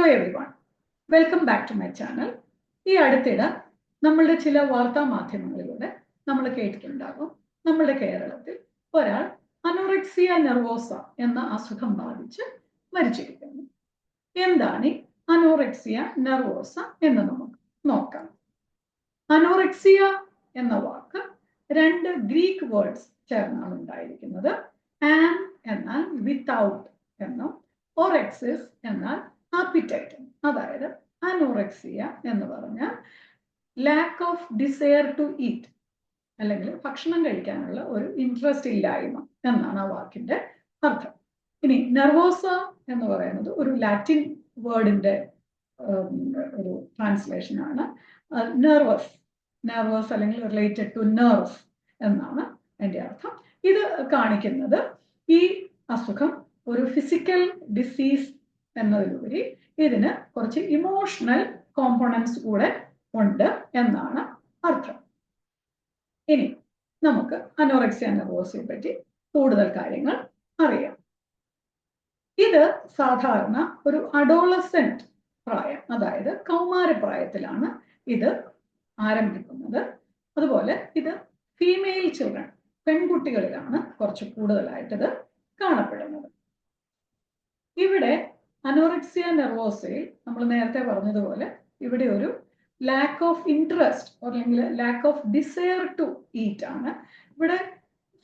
Hello everyone, welcome back to my channel. ഈ അടുത്തിടെ നമ്മളുടെ ചില വാർത്താ മാധ്യമങ്ങളിലൂടെ നമ്മൾ കേട്ടിട്ടുണ്ടാകും നമ്മളുടെ കേരളത്തിൽ ഒരാൾ അനോറെക്സിയ നെർവോസ എന്ന അസുഖം ബാധിച്ച് മരിച്ചിരിക്കുന്നു. എന്താണ് ഈ അനോറെക്സിയ നെർവോസ എന്ന് നമുക്ക് നോക്കാം. അനോറെക്സിയ എന്ന വാക്ക് രണ്ട് ഗ്രീക്ക് വേർഡ്സ് ചേർന്നാണ് ഉണ്ടായിരിക്കുന്നത്. ആൻ എന്നാൽ വിത്തൗട്ട് എന്നും ഓറെക്സിസ് എന്നാൽ ആപ്പിറ്റൈറ്റ്. അതായത് അനോറെക്സിയ എന്ന് പറഞ്ഞാൽ lack of desire to eat, അല്ലെങ്കിൽ ഭക്ഷണം കഴിക്കാനുള്ള ഒരു ഇൻട്രസ്റ്റ് ഇല്ലായ്മ എന്നാണ് ആ വാക്കിന്റെ അർത്ഥം. ഇനി നെർവോസ എന്ന് പറയുന്നത് ഒരു ലാറ്റിൻ വേർഡിന്റെ ഒരു ട്രാൻസ്ലേഷൻ ആണ്. നെർവസ് അല്ലെങ്കിൽ റിലേറ്റഡ് ടു നെർവ് എന്നാണ് എൻ്റെ അർത്ഥം. ഇത് കാണിക്കുന്നത് ഈ അസുഖം ഒരു ഫിസിക്കൽ ഡിസീസ് എന്നതിലുപരി ഇതിന് കുറച്ച് ഇമോഷണൽ കോമ്പോണൻസ് കൂടെ ഉണ്ട് എന്നാണ് അർത്ഥം. ഇനി നമുക്ക് അനോറെക്സിയ നെർവോസയെ പറ്റി കൂടുതൽ കാര്യങ്ങൾ അറിയാം. ഇത് സാധാരണ ഒരു അഡോളസെന്റ് പ്രായം, അതായത് കൗമാരപ്രായത്തിലാണ് ഇത് ആരംഭിക്കുന്നത്. അതുപോലെ ഇത് ഫീമെയിൽ ചിൽഡ്രൻ, പെൺകുട്ടികളിലാണ് കുറച്ച് കൂടുതലായിട്ട് ഇത് കാണപ്പെടുന്നത്. ഇവിടെ അനോറെക്സിയ നെർവോസയിൽ നമ്മൾ നേരത്തെ പറഞ്ഞതുപോലെ ഇവിടെ ഒരു ലാക്ക് ഓഫ് ഇൻട്രസ്റ്റ് അല്ലെങ്കിൽ lack of desire to eat ആണ്. ഇവിടെ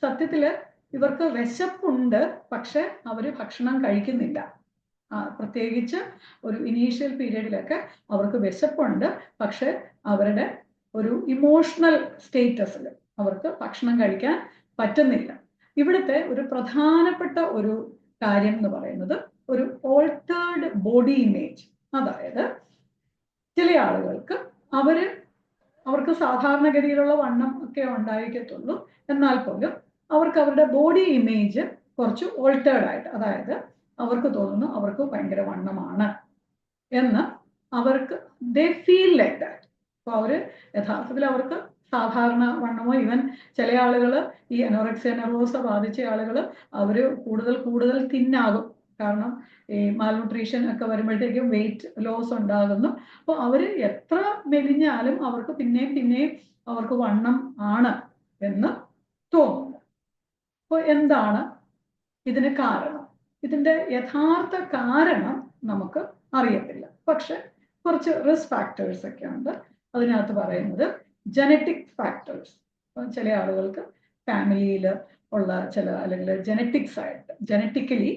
സത്യത്തില് ഇവർക്ക് വിശപ്പുണ്ട്, പക്ഷെ അവര് ഭക്ഷണം കഴിക്കുന്നില്ല. പ്രത്യേകിച്ച് ഒരു ഇനീഷ്യൽ പീരീഡിലൊക്കെ അവർക്ക് വിശപ്പുണ്ട്, പക്ഷെ അവരുടെ ഒരു ഇമോഷണൽ സ്റ്റേറ്റസിൽ അവർക്ക് ഭക്ഷണം കഴിക്കാൻ പറ്റുന്നില്ല. ഇവിടുത്തെ ഒരു പ്രധാനപ്പെട്ട ഒരു കാര്യം എന്ന് പറയുന്നത് ഒരു ഓൾട്ടേർഡ് ബോഡി ഇമേജ്. അതായത് ചില ആളുകൾക്ക് അവർക്ക് സാധാരണഗതിയിലുള്ള വണ്ണം ഒക്കെ ഉണ്ടായിരിക്കത്തുള്ളൂ, എന്നാൽ പോലും അവർക്ക് അവരുടെ ബോഡി ഇമേജ് കുറച്ച് ഓൾട്ടേർഡ് ആയിട്ട്, അതായത് അവർക്ക് തോന്നുന്നു അവർക്ക് ഭയങ്കര വണ്ണമാണ് എന്ന് അവർക്ക് ദേ ഫീൽ ലൈക്ക് ദാറ്റ്. അപ്പോൾ അവര് യഥാർത്ഥത്തിൽ അവർക്ക് സാധാരണ വണ്ണമോ, ഇവൻ ചില ആളുകൾ ഈ അനോറെക്സിയ നെർവോസ ബാധിച്ച ആളുകൾ അവര് കൂടുതൽ തിന്നാകും. കാരണം ഈ മാൽന്യൂട്രീഷൻ ഒക്കെ വരുമ്പോഴത്തേക്കും വെയിറ്റ് ലോസ് ഉണ്ടാകുന്നു. അപ്പോൾ അവര് എത്ര മെലിഞ്ഞാലും അവർക്ക് പിന്നെയും അവർക്ക് വണ്ണം ആണ് എന്ന് തോന്നുന്നു. അപ്പോൾ എന്താണ് ഇതിന് കാരണം? ഇതിന്റെ യഥാർത്ഥ കാരണം നമുക്ക് അറിയത്തില്ല, പക്ഷെ കുറച്ച് റിസ്ക് ഫാക്ടേഴ്സ് ഒക്കെ ഉണ്ട്. അതിനകത്ത് പറയുന്നത് ജനറ്റിക് ഫാക്ടേഴ്സ്. ചില ആളുകൾക്ക് ഫാമിലിയിൽ ഉള്ള ചില, അല്ലെങ്കിൽ ജനറ്റിക്കലി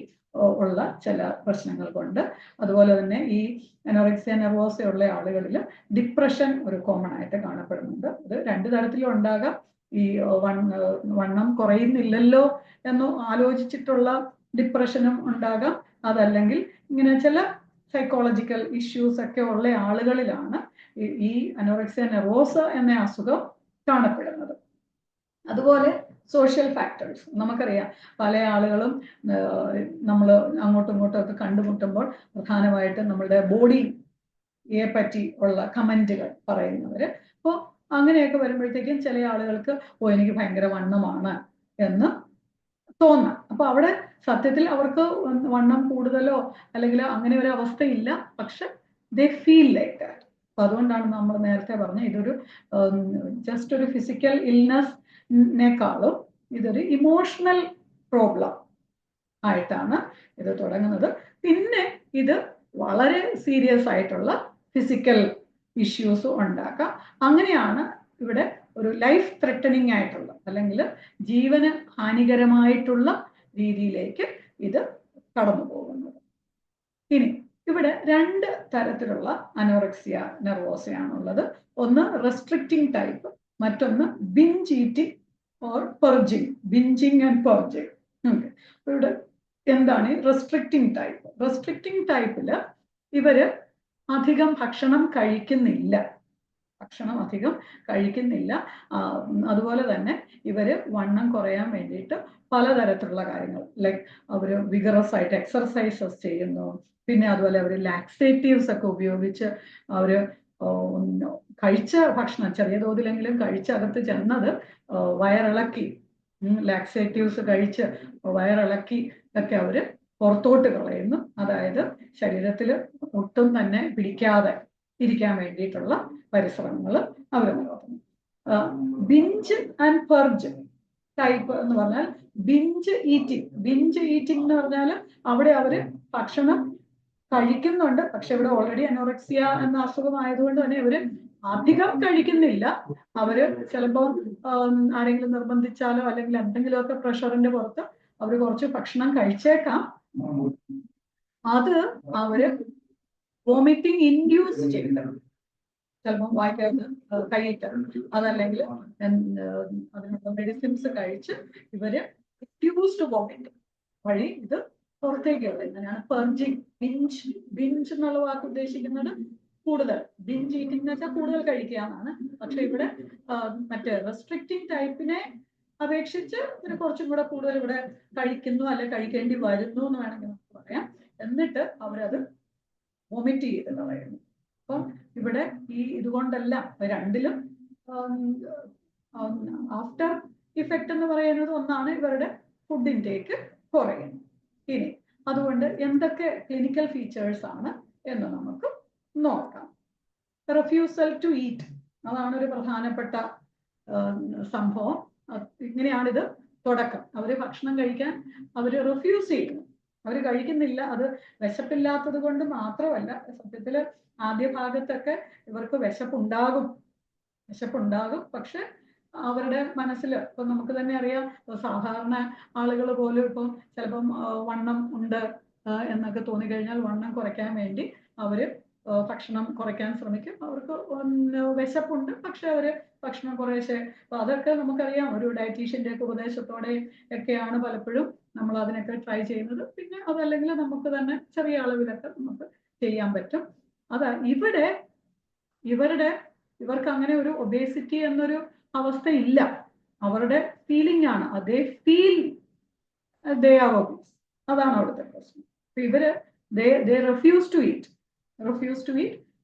ഉള്ള ചില പ്രശ്നങ്ങൾ കൊണ്ട്, അതുപോലെ തന്നെ ഈ അനോറെക്സിയ നെർവോസ ഉള്ള ആളുകളിൽ ഡിപ്രഷൻ ഒരു കോമൺ ആയിട്ട് കാണപ്പെടുന്നുണ്ട്. ഇത് രണ്ടു തരത്തിലും ഉണ്ടാകാം. ഈ വണ്ണം കുറയുന്നില്ലല്ലോ എന്ന് ആലോചിച്ചിട്ടുള്ള ഡിപ്രഷനും ഉണ്ടാകാം. അതല്ലെങ്കിൽ ഇങ്ങനെ ചില സൈക്കോളജിക്കൽ ഇഷ്യൂസ് ഒക്കെ ഉള്ള ആളുകളിലാണ് ഈ അനോറെക്സിയ നെർവോസ എന്ന അസുഖം കാണപ്പെടുന്നത്. അതുപോലെ സോഷ്യൽ ഫാക്ടേഴ്സ് നമുക്കറിയാം. പല ആളുകളും നമ്മൾ അങ്ങോട്ടും ഇങ്ങോട്ടും ഒക്കെ കണ്ടുമുട്ടുമ്പോൾ പ്രധാനമായിട്ടും നമ്മളുടെ ബോഡിയെ പറ്റി ഉള്ള കമന്റുകൾ പറയുന്നവര്. അപ്പോൾ അങ്ങനെയൊക്കെ വരുമ്പോഴത്തേക്കും ചില ആളുകൾക്ക് എനിക്ക് ഭയങ്കര വണ്ണമാണ് എന്ന് തോന്നാം. അപ്പൊ അവിടെ സത്യത്തിൽ അവർക്ക് വണ്ണം കൂടുതലോ അല്ലെങ്കിൽ അങ്ങനെ ഒരു അവസ്ഥയില്ല, പക്ഷെ ദേ ഫീൽ ലൈക്ക് ദാറ്റ്. അപ്പൊ അതുകൊണ്ടാണ് നമ്മൾ നേരത്തെ പറഞ്ഞ ഇതൊരു ജസ്റ്റ് ഒരു ഫിസിക്കൽ ഇൽനെസ്സിനേക്കാളും ഇതൊരു ഇമോഷണൽ പ്രോബ്ലം ആയിട്ടാണ് ഇത് തുടങ്ങുന്നത്. പിന്നെ ഇത് വളരെ സീരിയസ് ആയിട്ടുള്ള ഫിസിക്കൽ ഇഷ്യൂസ് ഉണ്ടാക്കാം. അങ്ങനെയാണ് ഇവിടെ ഒരു ലൈഫ് ത്രെട്ടനിങ് ആയിട്ടുള്ള, അല്ലെങ്കിൽ ജീവന് ഹാനികരമായിട്ടുള്ള രീതിയിലേക്ക് ഇത് കടന്നു പോകുന്നത്. ഇനി ഇവിടെ രണ്ട് തരത്തിലുള്ള അനോറെക്സിയ നെർവോസയാണുള്ളത്. ഒന്ന് റെസ്ട്രിക്റ്റിംഗ് ടൈപ്പ്, മറ്റൊന്ന് ബിഞ്ച് ഈറ്റിംഗ് ഓർ പെർജിങ്. ബിഞ്ചിങ് ആൻഡ് പെർജിങ്. ഇവിടെ എന്താണ് റെസ്ട്രിക്റ്റിംഗ് ടൈപ്പ്? റെസ്ട്രിക്റ്റിംഗ് ടൈപ്പില് ഇവര് അധികം ഭക്ഷണം കഴിക്കുന്നില്ല. അതുപോലെ തന്നെ ഇവര് വണ്ണം കുറയാൻ വേണ്ടിയിട്ട് പലതരത്തിലുള്ള കാര്യങ്ങൾ, ലൈക്ക് അവര് വിഗറസ് ആയിട്ട് എക്സർസൈസസ് ചെയ്യുന്നു. പിന്നെ അതുപോലെ അവര് ലാക്സേറ്റീവ്സ് ഒക്കെ ഉപയോഗിച്ച് അവര് കഴിച്ച ഭക്ഷണം ചെറിയ തോതിലെങ്കിലും കഴിച്ചകത്ത് ചെന്നത് വയറിളക്കി, ലാക്സേറ്റീവ്സ് കഴിച്ച് വയറിളക്കി ഒക്കെ അവര് പുറത്തോട്ട് കളയുന്നു. അതായത് ശരീരത്തിൽ ഒട്ടും തന്നെ പിടിക്കാതെ ഇരിക്കാൻ വേണ്ടിയിട്ടുള്ള പരിശ്രമങ്ങൾ അവർ നടത്തുന്നു. ബിഞ്ച് ആൻഡ് പെർജ് ടൈപ്പ് എന്ന് പറഞ്ഞാൽ ബിഞ്ച് ഈറ്റിംഗ് എന്ന് പറഞ്ഞാൽ അവിടെ അവര് ഭക്ഷണം കഴിക്കുന്നുണ്ട്, പക്ഷെ ഇവിടെ ഓൾറെഡി അനോറക്സിയ എന്ന അസുഖമായതുകൊണ്ട് തന്നെ ഇവര് അധികം കഴിക്കുന്നില്ല. അവര് ചിലപ്പോൾ ആരെങ്കിലും നിർബന്ധിച്ചാലോ അല്ലെങ്കിൽ എന്തെങ്കിലുമൊക്കെ പ്രഷറിന്റെ പുറത്ത് അവര് കുറച്ച് ഭക്ഷണം കഴിച്ചേക്കാം. അത് അവര് വോമിറ്റിംഗ് ഇൻഡ്യൂസ് ചെയ്തിട്ടുണ്ട്. ചിലപ്പോൾ വായിക്കകത്ത് കഴിയിട്ട് അതല്ലെങ്കിൽ അതിനുള്ള മെഡിസിൻസ് കഴിച്ച് ഇവര് ഇൻഡ്യൂസ്ഡ് വോമിറ്റ് വഴി ഇത് പുറത്തേക്ക് കളയുന്നതിനാണ് പെർജിങ്. ബിഞ്ച് എന്നുള്ള വാക്ക് ഉദ്ദേശിക്കുന്നത് കൂടുതൽ, ബിഞ്ച് ഈറ്റിംഗ് എന്ന് വെച്ചാൽ കൂടുതൽ കഴിക്കുക എന്നാണ്. പക്ഷെ ഇവിടെ മറ്റേ റെസ്ട്രിക്റ്റിംഗ് ടൈപ്പിനെ അപേക്ഷിച്ച് ഇതിന് കുറച്ചും കൂടെ കൂടുതൽ ഇവിടെ കഴിക്കുന്നു അല്ലെ കഴിക്കേണ്ടി വരുന്നു എന്ന് വേണമെങ്കിൽ നമുക്ക് പറയാം. എന്നിട്ട് അവരത് വോമിറ്റ് ചെയ്ത് കളയുന്നു. അപ്പം ഇവിടെ ഈ ഇതുകൊണ്ടെല്ലാം രണ്ടിലും ആഫ്റ്റർ ഇഫക്റ്റ് എന്ന് പറയുന്നത് ഒന്നാണ് ഇവരുടെ ഫുഡ് ഇൻടേക്ക് കുറയുന്നു. ഇനി അതുകൊണ്ട് എന്തൊക്കെ ക്ലിനിക്കൽ ഫീച്ചേഴ്സ് ആണ് എന്ന് നമുക്ക് നോക്കാം. റിഫ്യൂസൽ ടു ഈറ്റ്, അതാണ് ഒരു പ്രധാനപ്പെട്ട സംഭവം. ഇങ്ങനെയാണിത് തുടക്കം. അവര് ഭക്ഷണം കഴിക്കാൻ അവര് റിഫ്യൂസ് ചെയ്യുന്നു, അവര് കഴിക്കുന്നില്ല. അത് വിശപ്പില്ലാത്തത് കൊണ്ട് മാത്രമല്ല, സത്യത്തില് ആദ്യ ഭാഗത്തൊക്കെ ഇവർക്ക് വിശപ്പുണ്ടാകും, പക്ഷെ അവരുടെ മനസ്സിൽ ഇപ്പൊ നമുക്ക് തന്നെ അറിയാം, സാധാരണ ആളുകൾ പോലും ഇപ്പം ചിലപ്പം വണ്ണം ഉണ്ട് എന്നൊക്കെ തോന്നിക്കഴിഞ്ഞാൽ വണ്ണം കുറയ്ക്കാൻ വേണ്ടി അവര് ഭക്ഷണം കുറയ്ക്കാൻ ശ്രമിക്കും. അവർക്ക് വിശപ്പുണ്ട്, പക്ഷെ അവര് ഭക്ഷണം കുറേശ്ശെ, അപ്പൊ അതൊക്കെ നമുക്കറിയാം ഒരു ഡയറ്റീഷ്യന്റെ ഒക്കെ ഉപദേശത്തോടെ ഒക്കെയാണ് പലപ്പോഴും നമ്മൾ അതിനൊക്കെ ട്രൈ ചെയ്യുന്നത്. പിന്നെ അതല്ലെങ്കിൽ നമുക്ക് തന്നെ ചെറിയ അളവിലൊക്കെ നമുക്ക് ചെയ്യാൻ പറ്റും. അതാ ഇവർക്ക് അങ്ങനെ ഒരു ഒബേസിറ്റി എന്നൊരു അവസ്ഥ ഇല്ല. അവരുടെ ഫീലിംഗ് ആണ്, അതേ ഫീൽ ദേ ആർ ഒബീസ്. അതാണ് അവിടുത്തെ പ്രശ്നം. ഇവര് റിഫ്യൂസ് ടു ഈറ്റ്.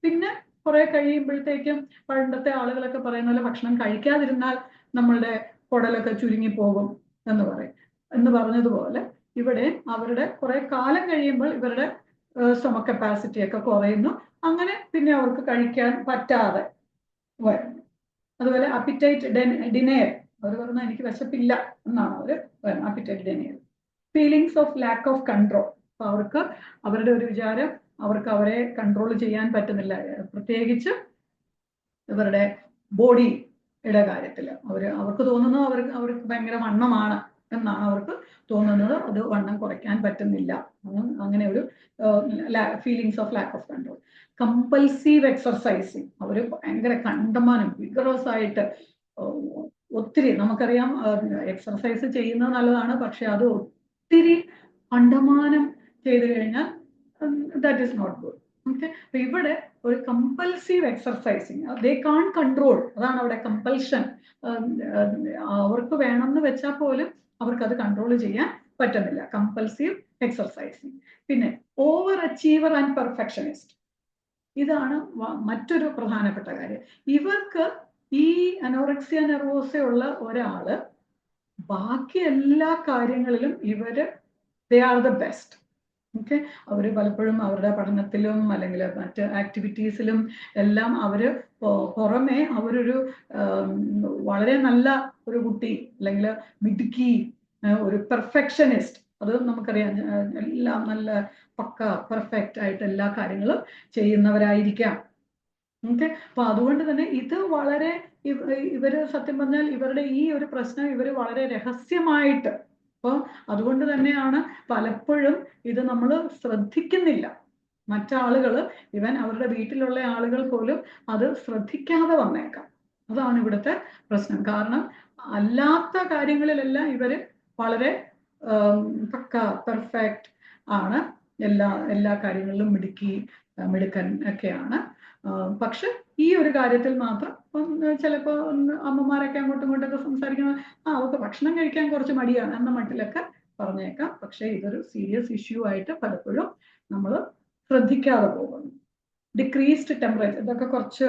പിന്നെ കുറെ കഴിയുമ്പോഴത്തേക്കും പണ്ടത്തെ ആളുകളൊക്കെ പറയുന്ന പോലെ ഭക്ഷണം കഴിക്കാതിരുന്നാൽ നമ്മളുടെ കുടലൊക്കെ ചുരുങ്ങി പോകും എന്ന് പറഞ്ഞതുപോലെ ഇവിടെ അവരുടെ കുറെ കാലം കഴിയുമ്പോൾ ഇവരുടെ സ്റ്റൊമക് കപ്പാസിറ്റി ഒക്കെ കുറയുന്നു. അങ്ങനെ പിന്നെ അവർക്ക് കഴിക്കാൻ പറ്റാതെ വരുന്നു. അതുപോലെ അപ്പിറ്റൈറ്റ് ഡിനയർ, അവർ പറഞ്ഞാൽ എനിക്ക് വിശപ്പില്ല എന്നാണ് അവര് പറയുന്നത്. Appetite denial. Feelings of lack of control, അപ്പൊ അവർക്ക് അവരുടെ ഒരു വിചാരം അവർക്ക് അവരെ കൺട്രോൾ ചെയ്യാൻ പറ്റുന്നില്ല. പ്രത്യേകിച്ച് ഇവരുടെ ബോഡിയുടെ കാര്യത്തിൽ അവർക്ക് തോന്നുന്നു അവർക്ക് ഭയങ്കര വണ്ണമാണ് എന്നാണ് അവർക്ക് തോന്നുന്നത്. അത് വണ്ണം കുറയ്ക്കാൻ പറ്റുന്നില്ല. അങ്ങനെ ഒരു feelings of lack of control. Compulsive exercising, അവര് ഭയങ്കര കണ്ടമാനം വിഗറസ് ആയിട്ട് ഒത്തിരി, നമുക്കറിയാം എക്സർസൈസ് ചെയ്യുന്നത് നല്ലതാണ്, പക്ഷെ അത് ഒത്തിരി കണ്ടമാനം ചെയ്തു കഴിഞ്ഞാൽ that is not good. Okay, അപ്പൊ ഇവിടെ ഒരു കമ്പൽസീവ് എക്സർസൈസിങ്, ദേ കാൺ കൺട്രോൾ, അതാണ് അവിടെ കമ്പൽഷൻ. അവർക്ക് വേണമെന്ന് വെച്ചാൽ പോലും അവർക്കത് കൺട്രോൾ ചെയ്യാൻ പറ്റുന്നില്ല. കമ്പൽസീവ് എക്സർസൈസിങ്. പിന്നെ ഓവർ അച്ചീവർ ആൻഡ് പെർഫെക്ഷനിസ്റ്റ്, ഇതാണ് മറ്റൊരു പ്രധാനപ്പെട്ട കാര്യം. ഇവർക്ക് ഈ അനോറക്സിയ നെർവോസ ഉള്ള ഒരാള് ബാക്കി എല്ലാ കാര്യങ്ങളിലും ഇവര് they are the best. Okay, അവര് പലപ്പോഴും അവരുടെ പഠനത്തിലും അല്ലെങ്കിൽ മറ്റ് ആക്ടിവിറ്റീസിലും എല്ലാം അവര് പുറമെ അവരൊരു വളരെ നല്ല ഒരു കുട്ടി അല്ലെങ്കിൽ മിടുക്കി, ഒരു പെർഫെക്ഷനിസ്റ്റ്, അത് നമുക്കറിയാം. എല്ലാം നല്ല പക്ക പെർഫെക്റ്റ് ആയിട്ട് എല്ലാ കാര്യങ്ങളും ചെയ്യുന്നവരായിരിക്കാം. ഓക്കെ, അപ്പൊ അതുകൊണ്ട് തന്നെ ഇത് വളരെ ഇവര് സത്യം പറഞ്ഞാൽ ഇവരുടെ ഈ ഒരു പ്രശ്നം ഇവര് വളരെ രഹസ്യമായിട്ട്, അപ്പോൾ അതുകൊണ്ട് തന്നെയാണ് പലപ്പോഴും ഇത് നമ്മൾ ശ്രദ്ധിക്കുന്നില്ല. മറ്റാളുകൾ, ഇവൻ അവരുടെ വീട്ടിലുള്ള ആളുകൾ പോലും അത് ശ്രദ്ധിക്കാതെ വന്നേക്കാം. അതാണ് ഇവിടുത്തെ പ്രശ്നം. കാരണം അല്ലാത്ത കാര്യങ്ങളിലെല്ലാം ഇവര് വളരെ പക്ക പെർഫെക്റ്റ് ആണ്, എല്ലാ കാര്യങ്ങളിലും മിടുക്കൻ ഒക്കെയാണ്. പക്ഷെ ഈ ഒരു കാര്യത്തിൽ മാത്രം ചിലപ്പോൾ അമ്മമാരൊക്കെ അങ്ങോട്ടും ഇങ്ങോട്ടൊക്കെ സംസാരിക്കുന്നത് അവർക്ക് ഭക്ഷണം കഴിക്കാൻ കുറച്ച് മടിയാണ് എന്ന മട്ടിലൊക്കെ പറഞ്ഞേക്കാം. പക്ഷെ ഇതൊരു സീരിയസ് ഇഷ്യൂ ആയിട്ട് പലപ്പോഴും നമ്മൾ ശ്രദ്ധിക്കാതെ പോകുന്നു. ഡിക്രീസ്ഡ് ടെമ്പറേച്ചർ, ഇതൊക്കെ കുറച്ച്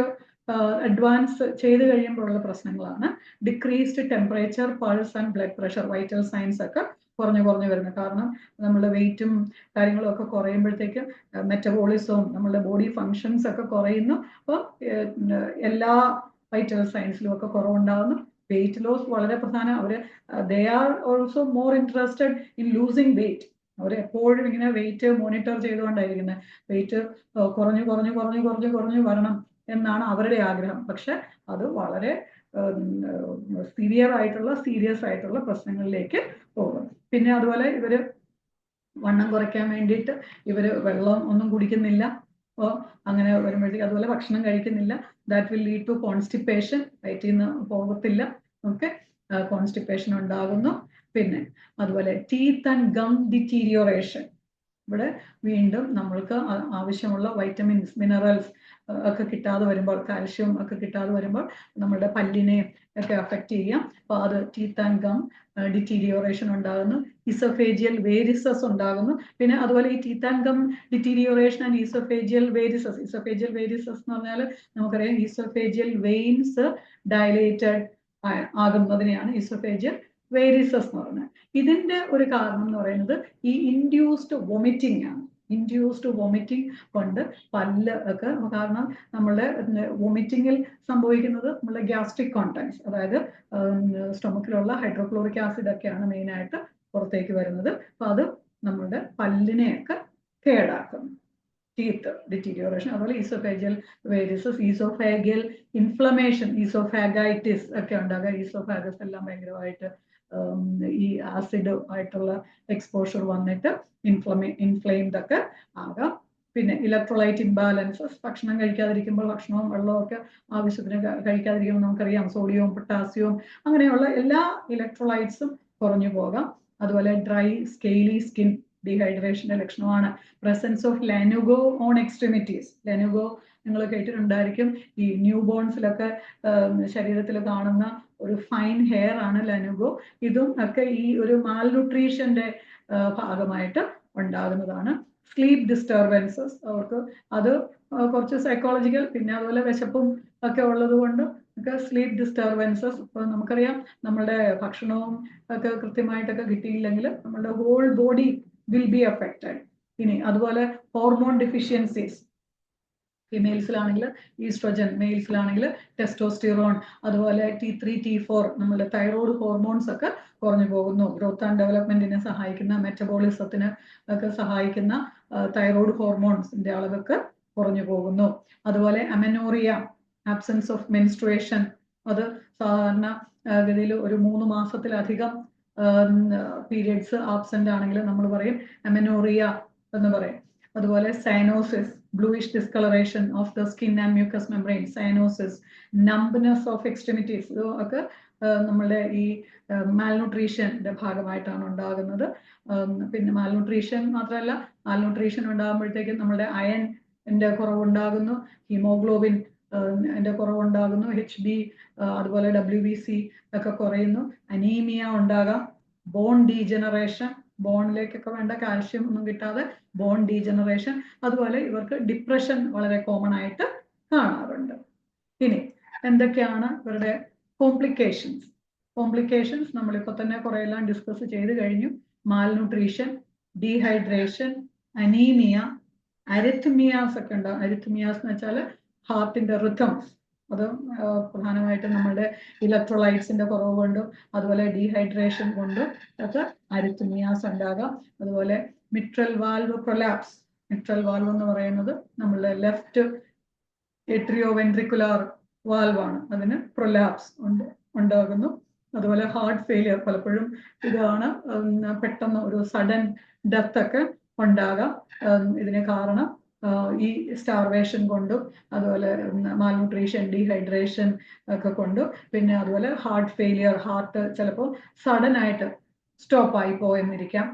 അഡ്വാൻസ് ചെയ്ത് കഴിയുമ്പോഴുള്ള പ്രശ്നങ്ങളാണ്. Decreased temperature, pulse and blood pressure, vital signs ഒക്കെ കുറഞ്ഞു വരുന്നത്. കാരണം നമ്മുടെ വെയിറ്റും കാര്യങ്ങളും ഒക്കെ കുറയുമ്പോഴത്തേക്കും മെറ്റബോളിസവും നമ്മളുടെ ബോഡി ഫങ്ഷൻസ് ഒക്കെ കുറയുന്നു. അപ്പോൾ എല്ലാ വൈറ്റൽ സയൻസിലും ഒക്കെ കുറവുണ്ടാകുന്നു. വെയിറ്റ് ലോസ് വളരെ പ്രധാനം. They are also more interested in losing weight. അവർ എപ്പോഴും ഇങ്ങനെ വെയിറ്റ് മോണിറ്റർ ചെയ്തുകൊണ്ടായിരിക്കുന്നത്. വെയിറ്റ് കുറഞ്ഞു വരണം എന്നാണ് അവരുടെ ആഗ്രഹം. പക്ഷെ അത് വളരെ സീരിയസ് ആയിട്ടുള്ള പ്രശ്നങ്ങളിലേക്ക് പോകും. പിന്നെ അതുപോലെ ഇവര് വണ്ണം കുറയ്ക്കാൻ വേണ്ടിയിട്ട് ഇവര് വെള്ളം ഒന്നും കുടിക്കുന്നില്ല. അപ്പോൾ അങ്ങനെ വരുമ്പോഴത്തേക്ക് അതുപോലെ ഭക്ഷണം കഴിക്കുന്നില്ല. That will lead to constipation. വയറ്റിൽ നിന്ന് പോകത്തില്ല. ഓക്കെ, കോൺസ്റ്റിപ്പേഷൻ ഉണ്ടാകുന്നു. പിന്നെ അതുപോലെ ടീത്ത് ആൻഡ് ഗം ഡിറ്റീരിയോറേഷൻ. ഇവിടെ വീണ്ടും നമ്മൾക്ക് ആവശ്യമുള്ള വൈറ്റമിൻസ്, മിനറൽസ് ഒക്കെ കിട്ടാതെ വരുമ്പോൾ, കാൽഷ്യം ഒക്കെ കിട്ടാതെ വരുമ്പോൾ നമ്മുടെ പല്ലിനെ ഒക്കെ അഫക്റ്റ് ചെയ്യാം. അപ്പോൾ അത് ടീത്ത് ആൻഡ് ഗം ഡിറ്റീരിയോറേഷൻ ഉണ്ടാകുന്നു. ഈസോഫേജിയൽ വേരിസസ് ഉണ്ടാകുന്നു. പിന്നെ അതുപോലെ ഈ teeth and gum deterioration and oesophageal varices എന്ന് പറഞ്ഞാൽ നമുക്കറിയാം ഈസോഫേജിയൽ വെയിൻസ് ഡയലേറ്റഡ് ആകുന്നതിനെയാണ് ഈസോഫേജിയൽ വേരിസസ് എന്ന് പറയുന്നത്. ഇതിന്റെ ഒരു കാരണം എന്ന് പറയുന്നത് ഈ ഇൻഡ്യൂസ്ഡ് വൊമിറ്റിംഗ് ആണ്. ഇൻഡ്യൂസ്ഡ് വൊമിറ്റിംഗ് കൊണ്ട് പല്ല് ഒക്കെ, കാരണം നമ്മളുടെ വൊമിറ്റിങ്ങിൽ സംഭവിക്കുന്നത് നമ്മളുടെ ഗ്യാസ്ട്രിക് കോണ്ടൻസ്, അതായത് സ്റ്റൊമക്കിലുള്ള ഹൈഡ്രോക്ലോറിക് ആസിഡ് ഒക്കെയാണ് മെയിനായിട്ട് പുറത്തേക്ക് വരുന്നത്. അപ്പൊ അത് നമ്മളുടെ പല്ലിനെയൊക്കെ കേടാക്കുന്നു. ടീത്ത് ഡിറ്റീരിയോറേഷൻ. അതുപോലെ ഈസോഫേജിയൽ വേരിസസ്, ഈസോഫാഗിയൽ ഇൻഫ്ലമേഷൻ, ഈസോഫാഗൈറ്റിസ് ഒക്കെ ഉണ്ടാകുക. ഈസോഫാഗസ് എല്ലാം ഭയങ്കരമായിട്ട് ഈ ആസിഡ് ആയിട്ടുള്ള എക്സ്പോഷർ വന്നിട്ട് ഇൻഫ്ലെയിംഡ് ഒക്കെ ആകാം. പിന്നെ ഇലക്ട്രോലൈറ്റ് ഇംബാലൻസസ്, ഭക്ഷണം കഴിക്കാതിരിക്കുമ്പോൾ, ഭക്ഷണവും വെള്ളവും ഒക്കെ ആവശ്യത്തിന് കഴിക്കാതിരിക്കുമ്പോൾ നമുക്കറിയാം സോഡിയവും പൊട്ടാസ്യവും അങ്ങനെയുള്ള എല്ലാ ഇലക്ട്രോലൈറ്റ്സും കുറഞ്ഞു പോകാം. അതുപോലെ ഡ്രൈ സ്കെയിലി സ്കിൻ ഡീഹൈഡ്രേഷന്റെ ലക്ഷണമാണ്. Presence of lanugo on extremities. Lanugo നിങ്ങൾ കേട്ടിട്ടുണ്ടായിരിക്കും. ഈ ന്യൂ ബോൺസിലൊക്കെ ശരീരത്തിൽ കാണുന്ന ഒരു ഫൈൻ ഹെയർ ആണ് ലാനുഗോ. ഇതും ഒക്കെ ഈ ഒരു മാൽന്യൂട്രീഷന്റെ ഭാഗമായിട്ട് ഉണ്ടാകുന്നതാണ്. സ്ലീപ്പ് ഡിസ്റ്റർബൻസസ്, അവർക്ക് അത് കുറച്ച് സൈക്കോളജിക്കൽ, പിന്നെ അതുപോലെ വിശപ്പും ഒക്കെ ഉള്ളത് കൊണ്ട് ഒക്കെ സ്ലീപ്പ് ഡിസ്റ്റർബൻസസ്. ഇപ്പോൾ നമുക്കറിയാം നമ്മളുടെ ഭക്ഷണവും ഒക്കെ കൃത്യമായിട്ടൊക്കെ കിട്ടിയില്ലെങ്കിൽ നമ്മളുടെ whole body will be affected. ഇനി അതുപോലെ ഹോർമോൺ ഡെഫിഷ്യൻസീസ്. ഫീമെയിൽസിലാണെങ്കിൽ ഈസ്ട്രോജൻ, മെയിൽസിലാണെങ്കിൽ ടെസ്റ്റോസ്റ്റിറോൺ, അതുപോലെ T3 T4 നമ്മളുടെ തൈറോയ്ഡ് ഹോർമോൺസ് ഒക്കെ കുറഞ്ഞു പോകുന്നു. ഗ്രോത്ത് ആൻഡ് ഡെവലപ്മെന്റിനെ സഹായിക്കുന്ന, മെറ്റബോളിസത്തിന് ഒക്കെ സഹായിക്കുന്ന തൈറോയ്ഡ് ഹോർമോൺസിന്റെ അളവൊക്കെ കുറഞ്ഞു പോകുന്നു. അതുപോലെ അമെനോറിയ, ആബ്സെൻസ് ഓഫ് മെൻസ്ട്രുവേഷൻ, അത് സാധാരണ ഗതിയിൽ ഒരു 3 മാസത്തിലധികം പീരിയഡ്സ് ആബ്സെന്റ് ആണെങ്കിൽ നമ്മൾ പറയും അമെനോറിയ എന്ന് പറയും. അതുപോലെ cyanosis, bluish discolouration of the skin and mucous membrane, cyanosis, numbness of extremities, ഒക്കെ നമ്മളുടെ ഈ മാൽന്യൂട്രീഷന്റെ ഭാഗമായിട്ടാണ് ഉണ്ടാകുന്നത്. പിന്നെ മാൽന്യൂട്രീഷൻ മാത്രമല്ല, മാൽന്യൂട്രീഷൻ ഉണ്ടാകുമ്പോഴത്തേക്കും നമ്മുടെ അയണിന്റെ കുറവുണ്ടാകുന്നു, ഹീമോഗ്ലോബിൻ ന്റെ കുറവുണ്ടാകുന്നു, HB അതുപോലെ WBC ഒക്കെ കുറയുന്നു, അനീമിയ ഉണ്ടാകാം, ബോൺ ഡീജനറേഷൻ, ബോണിലേക്കൊക്കെ വേണ്ട കാൽഷ്യം ഒന്നും കിട്ടാതെ ബോൺ ഡീജനറേഷൻ. അതുപോലെ ഇവർക്ക് ഡിപ്രഷൻ വളരെ കോമൺ ആയിട്ട് കാണാറുണ്ട്. ഇനി എന്തൊക്കെയാണ് ഇവരുടെ കോംപ്ലിക്കേഷൻസ്? കോംപ്ലിക്കേഷൻസ് നമ്മളിപ്പോൾ തന്നെ കുറെയെല്ലാം ഡിസ്കസ് ചെയ്ത് കഴിഞ്ഞു. മാൽന്യൂട്രീഷൻ, ഡീഹൈഡ്രേഷൻ, അനീമിയ, അരിത്മിയാസ് ഒക്കെ ഉണ്ടാകും. അരിത്മിയാസ് എന്ന് വെച്ചാൽ ഹാർട്ടിന്റെ റിതംസ്, അത് പ്രധാനമായിട്ടും നമ്മുടെ ഇലക്ട്രോലൈറ്റ്സിന്റെ കുറവ് കൊണ്ടും അതുപോലെ ഡീഹൈഡ്രേഷൻ കൊണ്ടും ഒക്കെ അരിത്മിയാസ് ഉണ്ടാകാം. അതുപോലെ mitral valve prolapse. Mitral valve എന്ന് പറയുന്നത് നമ്മളുടെ ലെഫ്റ്റ് എട്രിയോ വെൻട്രിക്കുലാർ വാൽവാണ്, അതിന് പ്രൊലാപ്സ് ഉണ്ടാകുന്നു. അതുപോലെ ഹാർട്ട് ഫെയിലിയർ, പലപ്പോഴും ഇതാണ് പെട്ടെന്ന് ഒരു സഡൻ ഡെത്ത് ഒക്കെ ഉണ്ടാകാം. ഇതിന് കാരണം ഈ സ്റ്റാർവേഷൻ കൊണ്ടും അതുപോലെ മാൽന്യൂട്രീഷൻ, ഡീഹൈഡ്രേഷൻ ഒക്കെ കൊണ്ടും, പിന്നെ അതുപോലെ ഹാർട്ട് ഫെയിലിയർ, ഹാർട്ട് ചിലപ്പോൾ സഡൻ ആയിട്ട് സ്റ്റോപ്പ് ആയി പോയെന്നിരിക്കാം.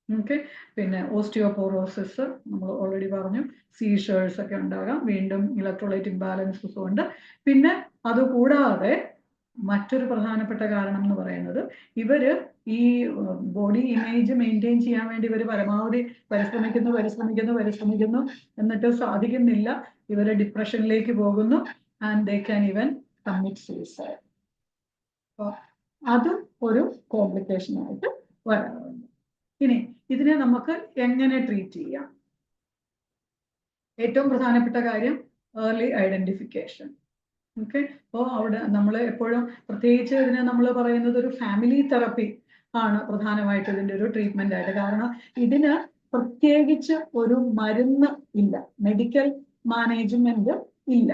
ഓക്കെ, പിന്നെ ഓസ്റ്റിയോപോറോസിസ് നമ്മൾ ഓൾറെഡി പറഞ്ഞു, സീഷേഴ്സ് ഒക്കെ ഉണ്ടാകാം, വീണ്ടും ഇലക്ട്രോലൈറ്റ് ഇംബാലൻസസ് കൊണ്ട്. പിന്നെ അതുകൂടാതെ മറ്റൊരു പ്രധാനപ്പെട്ട കാരണം എന്ന് പറയുന്നത് ഇവര് ഈ ബോഡി ഇമേജ് മെയിൻറ്റെയിൻ ചെയ്യാൻ വേണ്ടി ഇവർ പരമാവധി പരിശ്രമിക്കുന്നു, എന്നിട്ട് സാധിക്കുന്നില്ല. ഇവര് ഡിപ്രഷനിലേക്ക് പോകുന്നു, and they can even commit suicide. അപ്പോൾ അതും ഒരു കോംപ്ലിക്കേഷൻ ആയിട്ട് വരാറുണ്ട്. ഇനി ഇതിനെ നമുക്ക് എങ്ങനെ ട്രീറ്റ് ചെയ്യാം? ഏറ്റവും പ്രധാനപ്പെട്ട കാര്യം ഏർലി ഐഡന്റിഫിക്കേഷൻ. ഓക്കെ, അപ്പോൾ അവിടെ നമ്മൾ എപ്പോഴും പ്രത്യേകിച്ച് ഇതിനെ നമ്മൾ പറയുന്നത് ഒരു ഫാമിലി തെറപ്പി ആണ് പ്രധാനമായിട്ട് ഇതിൻ്റെ ഒരു ട്രീറ്റ്മെന്റ് ആയിട്ട്. കാരണം ഇതിന് പ്രത്യേകിച്ച് ഒരു മരുന്ന് ഇല്ല, മെഡിക്കൽ മാനേജ്മെന്റ് ഇല്ല.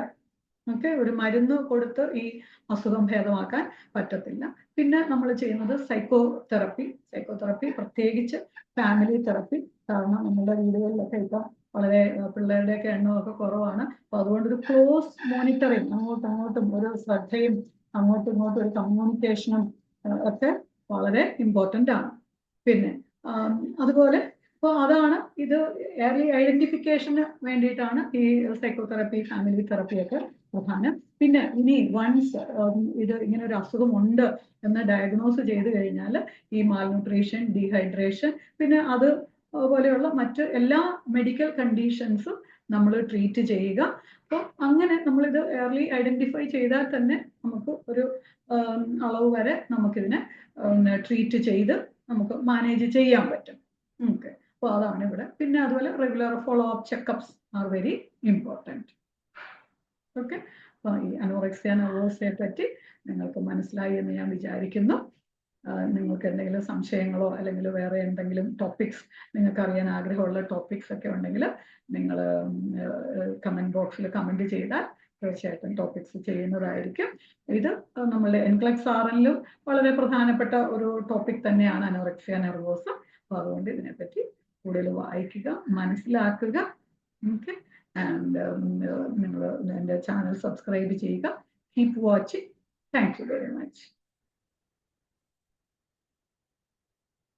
ഓക്കെ, ഒരു മരുന്ന് കൊടുത്ത് ഈ അസുഖം ഭേദമാക്കാൻ പറ്റത്തില്ല. പിന്നെ നമ്മൾ ചെയ്യുന്നത് സൈക്കോതെറപ്പി, പ്രത്യേകിച്ച് ഫാമിലി തെറപ്പി. കാരണം നമ്മുടെ വീടുകളിലൊക്കെ ഇപ്പം വളരെ പിള്ളേരുടെയൊക്കെ എണ്ണമൊക്കെ കുറവാണ്. അപ്പൊ അതുകൊണ്ട് ഒരു ക്ലോസ് മോണിറ്ററിങ്, അങ്ങോട്ടും ഒരു ശ്രദ്ധയും അങ്ങോട്ടും ഒരു കമ്മ്യൂണിക്കേഷനും ഒക്കെ വളരെ ഇമ്പോർട്ടൻ്റ് ആണ്. പിന്നെ അതുപോലെ അപ്പോൾ അതാണ് ഇത് ഏർലി ഐഡന്റിഫിക്കേഷന് വേണ്ടിയിട്ടാണ് ഈ സൈക്കോതെറപ്പി, ഫാമിലി തെറപ്പിയൊക്കെ പ്രധാനം. പിന്നെ ഇനി വൺസ് ഇത് ഇങ്ങനെ ഒരു അസുഖം ഉണ്ട് എന്ന് ഡയഗ്നോസ് ചെയ്ത് കഴിഞ്ഞാൽ ഈ മാൽന്യൂട്രീഷൻ, ഡീഹൈഡ്രേഷൻ, പിന്നെ അത് പോലെയുള്ള മറ്റ് എല്ലാ മെഡിക്കൽ കണ്ടീഷൻസും നമ്മൾ ട്രീറ്റ് ചെയ്യുക. അപ്പോൾ അങ്ങനെ നമ്മളിത് ഏർലി ഐഡന്റിഫൈ ചെയ്താൽ തന്നെ നമുക്ക് ഒരു അളവ് വരെ നമുക്കിതിനെ ട്രീറ്റ് ചെയ്ത് നമുക്ക് മാനേജ് ചെയ്യാൻ പറ്റും. ഓക്കെ, അപ്പോൾ അതാണ് ഇവിടെ. പിന്നെ അതുപോലെ regular follow up check-ups are very important. Okay, അപ്പോൾ ഈ അനോറെക്സിയ നെർവോസയെ പറ്റി നിങ്ങൾക്ക് മനസ്സിലായി എന്ന് ഞാൻ വിചാരിക്കുന്നു. നിങ്ങൾക്ക് എന്തെങ്കിലും സംശയങ്ങളോ അല്ലെങ്കിൽ വേറെ എന്തെങ്കിലും ടോപ്പിക്സ് നിങ്ങൾക്ക് അറിയാൻ ആഗ്രഹമുള്ള ടോപ്പിക്സ് ഒക്കെ ഉണ്ടെങ്കിൽ നിങ്ങൾ കമൻറ്റ് ബോക്സിൽ കമൻറ്റ് ചെയ്താൽ തീർച്ചയായിട്ടും ടോപ്പിക്സ് ചെയ്യുന്നതായിരിക്കും. ഇത് നമ്മളുടെ NCLEX RNലും വളരെ പ്രധാനപ്പെട്ട ഒരു ടോപ്പിക് തന്നെയാണ് അനോറെക്സിയ നെർവോസ. അപ്പോൾ അതുകൊണ്ട് ഇതിനെപ്പറ്റി കൂടുതൽ വായിക്കുക, മനസ്സിലാക്കുക. ഓക്കെ, ആൻഡ് നിങ്ങൾ എൻ്റെ ചാനൽ സബ്സ്ക്രൈബ് ചെയ്യുക. Keep watching. Thank you very much.